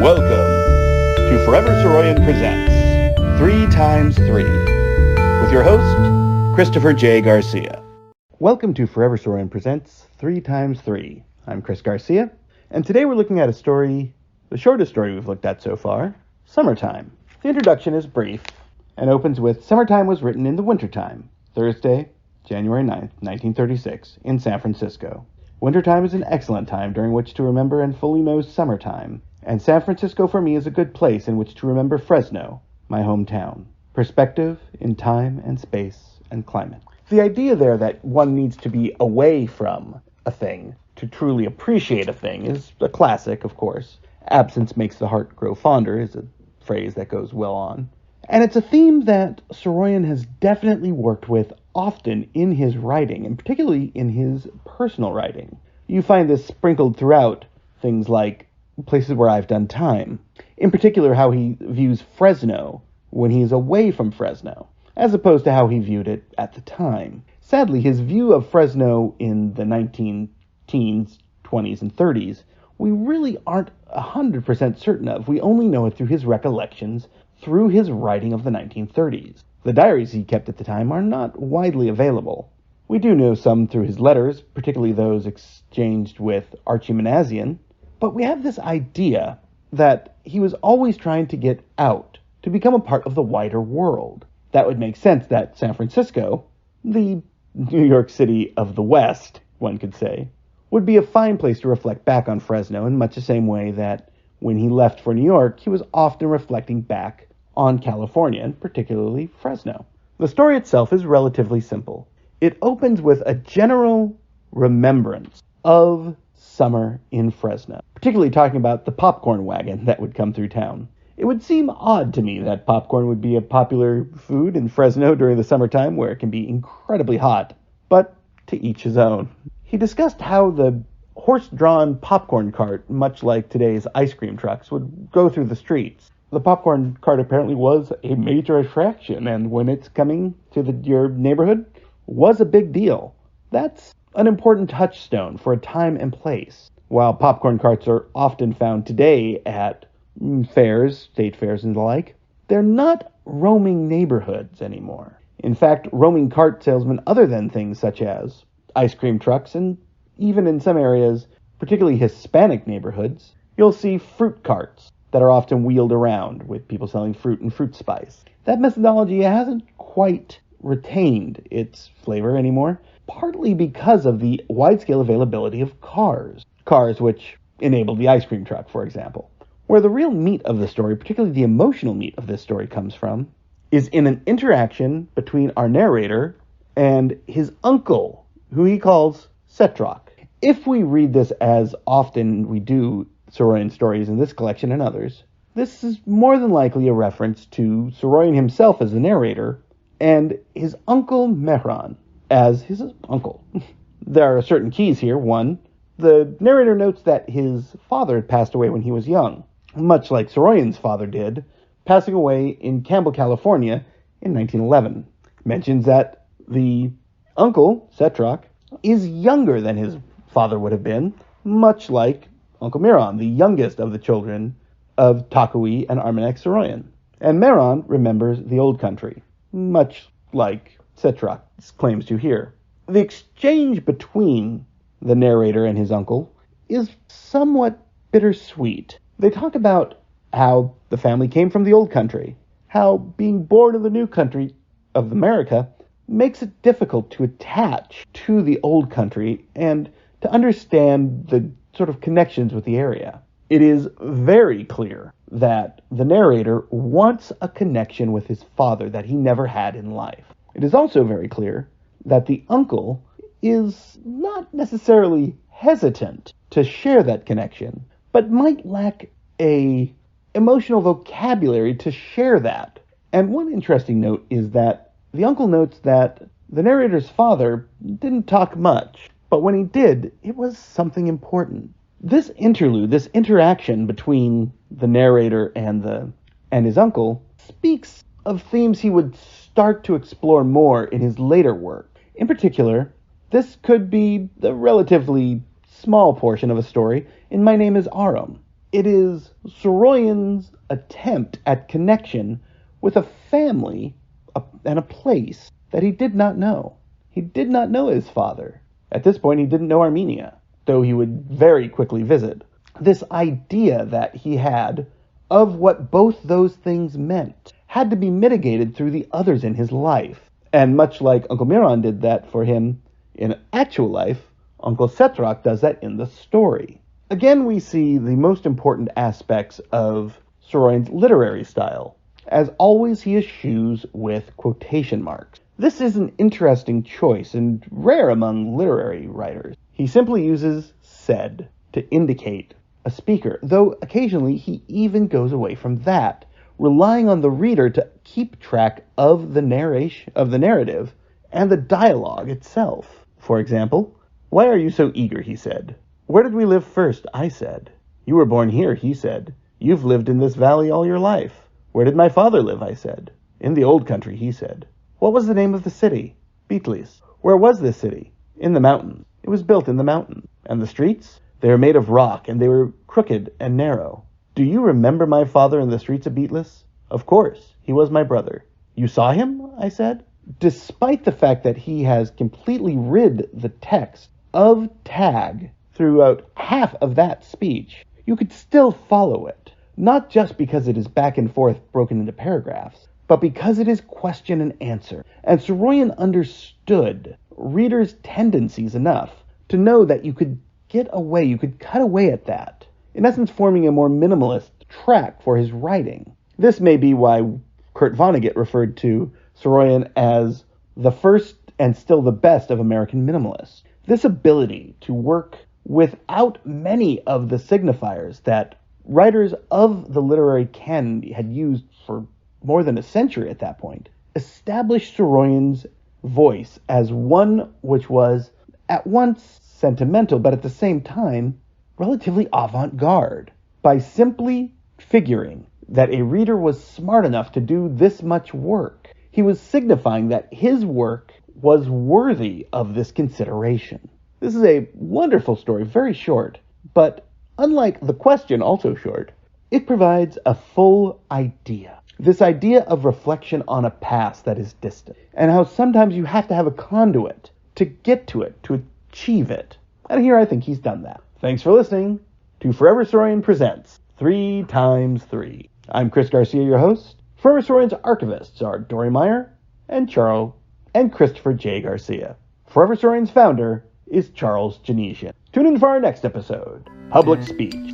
Welcome to Forever Saroyan Presents 3x3 with your host, Christopher J. Garcia. Welcome to Forever Saroyan Presents 3x3. I'm Chris Garcia, and today we're looking at a story, the shortest story we've looked at so far, Summertime. The introduction is brief and opens with Summertime was written in the wintertime, Thursday, January 9th, 1936, in San Francisco. Wintertime is an excellent time during which to remember and fully know summertime, and San Francisco for me is a good place in which to remember Fresno, my hometown. Perspective in time and space and climate. The idea there that one needs to be away from a thing to truly appreciate a thing is a classic, of course. Absence makes the heart grow fonder is a phrase that goes well on. And it's a theme that Saroyan has definitely worked with often in his writing, and particularly in his personal writing. You find this sprinkled throughout things like places where I've done time. In particular, how he views Fresno when he's away from Fresno, as opposed to how he viewed it at the time. Sadly, his view of Fresno in the 19-teens, 20s, and 30s, we really aren't 100% certain of. We only know it through his recollections, through his writing of the 1930s. The diaries he kept at the time are not widely available. We do know some through his letters, particularly those exchanged with Armenian, but we have this idea that he was always trying to get out, to become a part of the wider world. That would make sense that San Francisco, the New York City of the West, one could say, would be a fine place to reflect back on Fresno in much the same way that when he left for New York, he was often reflecting back on California, and particularly Fresno. The story itself is relatively simple. It opens with a general remembrance of summer in Fresno, particularly talking about the popcorn wagon that would come through town. It would seem odd to me that popcorn would be a popular food in Fresno during the summertime where it can be incredibly hot, but to each his own. He discussed how the horse-drawn popcorn cart, much like today's ice cream trucks, would go through the streets. The popcorn cart apparently was a major attraction, and when it's coming to your neighborhood, was a big deal. That's an important touchstone for a time and place. While popcorn carts are often found today at fairs, state fairs and the like, they're not roaming neighborhoods anymore. In fact, roaming cart salesmen other than things such as ice cream trucks, and even in some areas, particularly Hispanic neighborhoods, you'll see fruit carts that are often wheeled around with people selling fruit and fruit spice. That methodology hasn't quite retained its flavor anymore, partly because of the wide-scale availability of cars. Cars which enabled the ice cream truck, for example. Where the real meat of the story, particularly the emotional meat of this story comes from, is in an interaction between our narrator and his uncle, who he calls Setrak. If we read this as often we do Saroyan stories in this collection and others, this is more than likely a reference to Saroyan himself as the narrator and his uncle Mehran as his uncle. There are certain keys here. One, the narrator notes that his father had passed away when he was young, much like Saroyan's father did, passing away in Campbell, California in 1911. Mentions that the uncle, Setrak, is younger than his father would have been, much like Uncle Mehran, the youngest of the children of Takui and Armenian Saroyan. And Mehran remembers the old country, much like Setrak claims to here. The exchange between the narrator and his uncle is somewhat bittersweet. They talk about how the family came from the old country, how being born in the new country of America makes it difficult to attach to the old country and to understand the sort of connections with the area. It is very clear that the narrator wants a connection with his father that he never had in life. It is also very clear that the uncle is not necessarily hesitant to share that connection, but might lack a emotional vocabulary to share that. And one interesting note is that the uncle notes that the narrator's father didn't talk much, but when he did, it was something important. This interlude, this interaction between the narrator and his uncle, speaks of themes he would start to explore more in his later work. In particular, this could be the relatively small portion of a story in My Name is Aram. It is Saroyan's attempt at connection with a family and a place that he did not know. He did not know his father. At this point, he didn't know Armenia, though he would very quickly visit. This idea that he had of what both those things meant had to be mitigated through the others in his life. And much like Uncle Miron did that for him in actual life, Uncle Setrak does that in the story. Again, we see the most important aspects of Saroyan's literary style. As always, he eschews with quotation marks. This is an interesting choice and rare among literary writers. He simply uses said to indicate a speaker, though occasionally he even goes away from that, relying on the reader to keep track of the narrative and the dialogue itself. For example, "Why are you so eager?" he said. "Where did we live first?" I said. "You were born here," he said. "You've lived in this valley all your life." "Where did my father live?" I said. "In the old country," he said. "What was the name of the city?" "Bitlis." "Where was this city?" "In the mountains." "It was built in the mountains." "And the streets?" "They were made of rock, and they were crooked and narrow." "Do you remember my father in the streets of Bitlis?" "Of course. He was my brother." "You saw him?" I said. Despite the fact that he has completely rid the text of tag throughout half of that speech, you could still follow it. Not just because it is back and forth broken into paragraphs, but because it is question and answer. And Saroyan understood readers' tendencies enough to know that you could cut away at that, in essence forming a more minimalist track for his writing. This may be why Kurt Vonnegut referred to Saroyan as the first and still the best of American minimalists. This ability to work without many of the signifiers that writers of the literary canon had used for more than a century at that point established Saroyan's voice as one which was at once sentimental, but at the same time relatively avant-garde. By simply figuring that a reader was smart enough to do this much work, he was signifying that his work was worthy of this consideration. This is a wonderful story, very short, but unlike The Question, also short, it provides a full idea. This idea of reflection on a past that is distant, and how sometimes you have to have a conduit to get to it, to achieve it. And here I think he's done that. Thanks for listening to Forever Saroyan Presents 3x3. I'm Chris Garcia, your host. Forever Saroyan's archivists are Dory Meyer and Christopher J. Garcia. Forever Saroyan's founder is Charles Janesian. Tune in for our next episode, Public Speech.